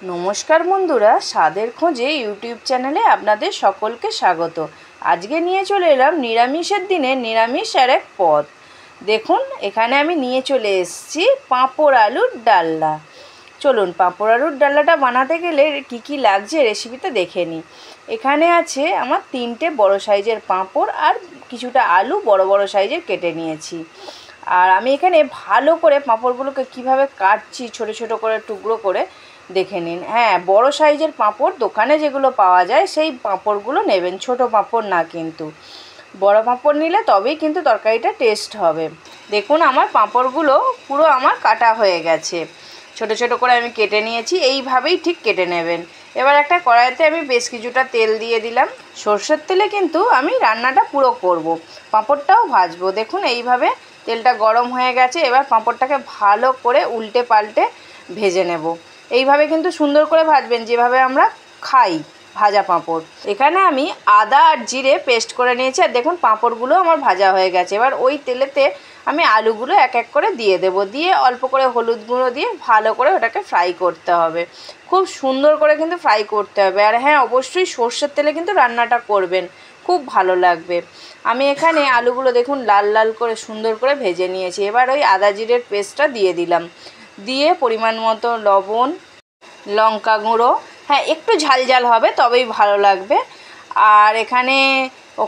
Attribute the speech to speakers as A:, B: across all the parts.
A: নমস্কার বন্ধুরা, স্বাদের খোঁজে ইউটিউব চ্যানেলে আপনাদের সকলকে স্বাগত। আজকে নিয়ে চলে এলাম নিরামিষের দিনে নিরামিষ আর এক পদ। দেখুন, এখানে আমি নিয়ে চলে এসেছি পাঁপড় আলুর ডালনা। চলুন, পাঁপড় আলুর ডালনাটা বানাতে গেলে কি কি লাগছে রেসিপিতে দেখে নিই। এখানে আছে আমার 3টে বড় সাইজের পাঁপড় আর কিছুটা আলু বড় বড় সাইজের কেটে নিয়েছি। আর আমি এখানে ভালো করে পাঁপড়গুলোকে কিভাবে কাটছি ছোট ছোট করে টুকরো করে দেখে নিন। হ্যাঁ, বড় সাইজের পাঁপড় দোকানে যেগুলো পাওয়া যায় সেই পাঁপড়গুলো নেবেন, ছোট পাঁপড় না। কিন্তু বড় পাঁপড় নিলে তবেই কিন্তু তরকারিটা টেস্ট হবে। দেখুন, আমার পাঁপড়গুলো পুরো আমার কাটা হয়ে গেছে। ছোট ছোট করে আমি কেটে নিয়েছি, এইভাবেই ঠিক কেটে নেবেন। এবার একটা কড়াইতে আমি বেশ কিছুটা তেল দিয়ে দিলাম। সরষের তেলে কিন্তু আমি রান্নাটা পুরো করব, পাঁপড়টাও ভাজবো। দেখুন, এইভাবে তেলটা গরম হয়ে গেছে। এবার পাঁপড়টাকে ভালো করে উল্টে পাল্টে ভেজে নেব। এইভাবে কিন্তু সুন্দর করে ভাজবেন, যেভাবে আমরা খাই ভাজা পাঁপড়। এখানে আমি আদা আর জিরে পেস্ট করে নিয়েছি। আর দেখুন, পাঁপড়গুলো আমার ভাজা হয়ে গেছে। এবার ওই তেলেতে আমি আলুগুলো এক এক করে দিয়ে দেব। দিয়ে অল্প করে হলুদ গুঁড়ো দিয়ে ভালো করে ওটাকে ফ্রাই করতে হবে। খুব সুন্দর করে কিন্তু ফ্রাই করতে হবে। আর হ্যাঁ, অবশ্যই সর্ষের তেলে কিন্তু রান্নাটা করবেন, খুব ভালো লাগবে। আমি এখানে আলুগুলো দেখুন লাল লাল করে সুন্দর করে ভেজে নিয়েছি। এবার ওই আদা জিরের পেস্টটা দিয়ে দিলাম। দিয়ে পরিমাণ মতো লবণ, লঙ্কা গুঁড়ো, হ্যাঁ একটু ঝাল ঝাল হবে তবেই ভালো লাগবে। আর এখানে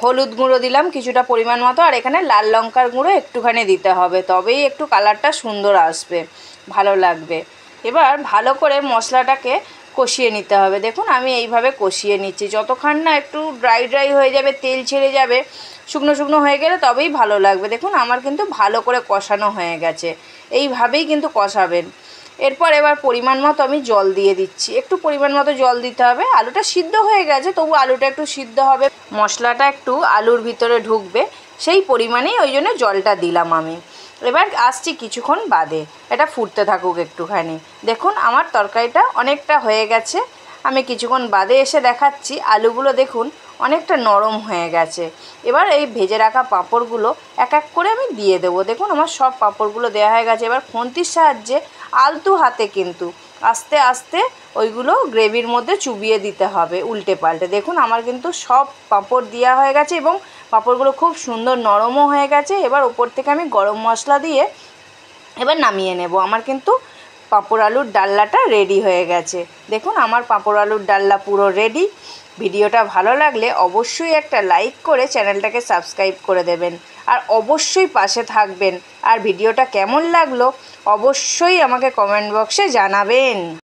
A: হলুদ গুঁড়ো দিলাম কিছুটা পরিমাণ মতো। আর এখানে লাল লঙ্কার গুঁড়ো একটুখানি দিতে হবে, তবেই একটু কালারটা সুন্দর আসবে, ভালো লাগবে। এবার ভালো করে মশলাটাকে কষিয়ে নিতে হবে। দেখুন, আমি এইভাবে কষিয়ে নিচ্ছি। যতক্ষণ না একটু ড্রাই ড্রাই হয়ে যাবে, তেল ছেড়ে যাবে, শুকনো শুকনো হয়ে গেলে তবেই ভালো লাগবে। দেখুন, আমার কিন্তু ভালো করে কষানো হয়ে গেছে। এইভাবেই কিন্তু কষাবেন। এবার পরিমাণ মতো আমি জল দিয়ে দিচ্ছি। একটু পরিমাণ মতো জল দিতে হবে। আলুটা সিদ্ধ হয়ে গেছে, তবু আলুটা একটু সিদ্ধ হবে, মশলাটা একটু আলুর ভিতরে ঢুকবে, সেই পরিমাণেই ওই জন্য জলটা দিলাম আমি। এবার আসছি কিছুক্ষণ বাদে, এটা ফুটতে থাকুক একটুখানি। দেখুন, আমার তরকারিটা অনেকটা হয়ে গেছে। আমি কিছুক্ষণ বাদে এসে দেখাচ্ছি, আলুগুলো দেখুন অনেকটা নরম হয়ে গেছে। এবার এই ভেজে রাখা পাঁপড়গুলো এক এক করে আমি দিয়ে দেবো। দেখুন, আমার সব পাঁপড়গুলো দেওয়া হয়ে গেছে। এবার খুন্তির সাহায্যে আলতু হাতে কিন্তু আস্তে আস্তে ওইগুলো গ্রেভির মধ্যে চুবিয়ে দিতে হবে উল্টে পাল্টে। দেখুন, আমার কিন্তু সব পাঁপড় দেওয়া হয়ে গেছে এবং পাঁপড়গুলো খুব সুন্দর নরমও হয়ে গেছে। এবার ওপর থেকে আমি গরম মশলা দিয়ে এবার নামিয়ে নেব। আমার কিন্তু পাঁপড় আলুর ডালনাটা রেডি হয়ে গেছে। দেখুন, আমার পাঁপড় আলুর ডালনা পুরো রেডি। ভিডিওটা ভালো লাগলে অবশ্যই একটা লাইক করে চ্যানেলটাকে সাবস্ক্রাইব করে দেবেন। আর অবশ্যই পাশে থাকবেন। আর ভিডিওটা কেমন লাগলো অবশ্যই আমাকে কমেন্ট বক্সে জানাবেন।